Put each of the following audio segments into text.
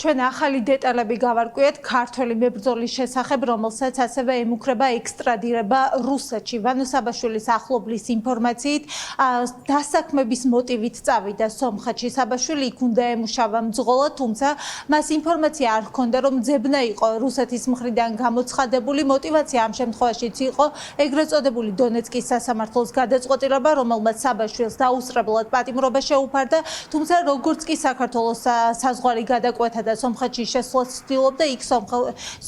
ჩვენ ახალი დეტალები გავარკვიეთ ქართველი მებრძოლის შესახებ, რომელსაც ასევე ემუქრება ექსტრადირება რუსეთში. ვანო საბაშვილის ახლობლის ინფორმაციით, დასაქმების მოტივით წავიდა სომხეთში. საბაშვილი იქ უნდა ემუშავა მძღოლად, თუმცა მას ინფორმაცია არ ჰქონდა, რომ ძებნა იყო რუსეთის მხრიდან გამოცხადებული. მოტივაცია ამ შემთხვევაშიც იყო ეგრეთ წოდებული დონეცკის სასამართლოს გადაწყვეტილება, რომელმაც საბაშვილს დაუსწრებლად პატიმრობა შეუფარდა, თუმცა როგორც კი საქართველოს საზღვარი გადაკვეთა და სომხეთში შესვლას ცდილობდა, იქ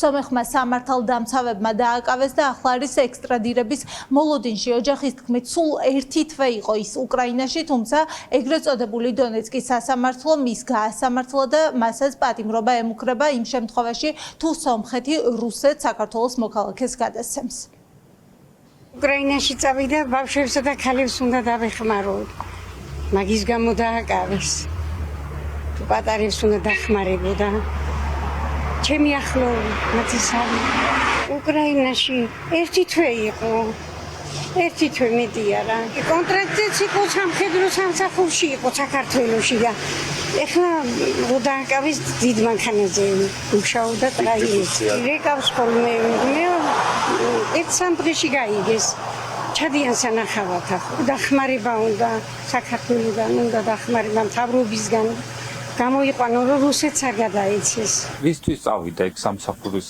სომეხმა სამართალდამცავებმა დააკავეს და ახლა არის ექსტრადირების მოლოდინში. ოჯახის თქმით, სულ ერთი თვე იყო ის უკრაინაში, თუმცა ეგრეთ წოდებული დონეცკის სასამართლო მის გაასამართლა და მასაც პატიმრობა ემუქრება იმ შემთხვევაში, თუ სომხეთი რუსეთს საქართველოს მოქალაქეს გადასცემს. უკრაინაში წავიდა, ბავშვებსა და ქალებს უნდა დავეხმარო. მაგის გამო დააკავეს. თუ პატარებს უნდა დახმარებოდა. ჩემი ახლოვი, მათისავი. უკრაინაში ერთი თვე იყო. ერთი თვე მეტი არა. კონტრაქტიც იყო სამხედრო სამსახურში იყო საქართველოში და ეხლა დააკავეს დიდ მანქანაზე მუშაობდა ტრაილერში. რეკავს ხოლმე მე ერთ სამდღეში გაიგეს. ჩადიან სანახავად ახლა. დახმარება უნდა საქართველოსგან, უნდა დახმარება მთავრობისგან. გამოიყვანო რომ რუსეთს არ გადაეცეს. ვისთვის წავიდა იქ სამსახურის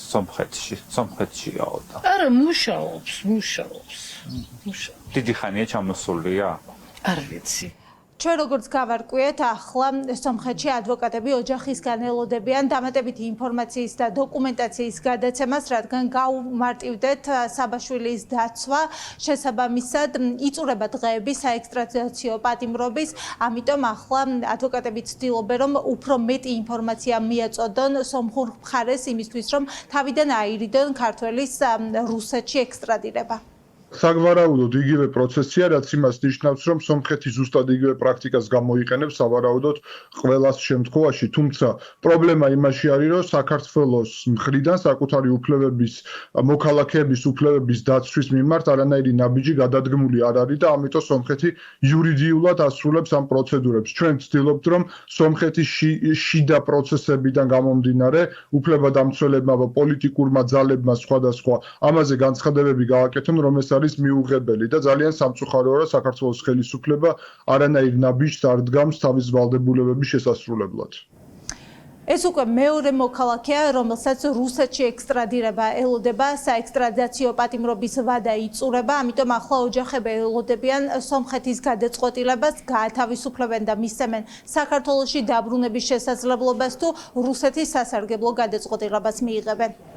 სომხეთშიაო და არა მუშაობს. დიდი ხანია ჩამოსულია? არ ვიცი. ჩვენ როგორც გავარკვიეთ, ახლა სომხეთში ადვოკატები ოჯახისგან ელოდებიან დამატებითი ინფორმაციის და დოკუმენტაციის გადაცემას, რადგან გაუმარტივდეთ საბაშვილის დაცვა. შესაბამისად, იწურება დღეები საექსტრადიაციო პატიმრობის, ამიტომ ახლა ადვოკატები ცდილობენ, რომ უფრო მეტი ინფორმაცია მიაწოდონ სომხურ მხარეს იმისთვის, რომ თავიდან აირიდონ ქართველის რუსეთში ექსტრადირება. საგვარაუდოდ იგივე პროცესია, რაც იმას ნიშნავს, რომ სომხეთი ზუსტად იგივე პრაქტიკას გამოიყენებს სავარაუდოდ ყველას შემთხვევაში, თუმცა პრობლემა იმაში არის, რომ საქართველოს მხრიდან საკუთარი უფლებების, მოქალაქეების უფლებების დაცვის მიმართ არანაირი ნაბიჯი გადადგმული არ არის და ამიტომ სომხეთი იურიდიულად ასრულებს ამ პროცედურებს. ჩვენ ვცდილობთ, რომ სომხეთის შიდა პროცესებიდან გამომდინარე, უფლებადამცველებმა და პოლიტიკურმა ძალებმა სხვადასხვა ამაზე განცხადებები გააკეთონ, რომ ეს არის მიუღებელი და ძალიან სამწუხაროა, რომ საქართველოს ხელისუფლება არანაირ ნაბიჯს არ დგამს თავის ვალდებულებების შესასრულებლად. ეს უკვე მეორე მოქალაქეა, რომელსაც რუსეთში ექსტრადირება ელოდება, საექსტრადიაციო პატიმრობის ვადა იწურება, ამიტომ ახლა ოჯახები ელოდებიან სომხეთის გადაწყვეტილებას, გაათავისუფლებენ და მისცემენ საქართველოში დაბრუნების შესაძლებლობას თუ რუსეთის სასარგებლო გადაწყვეტილებას მიიღებენ.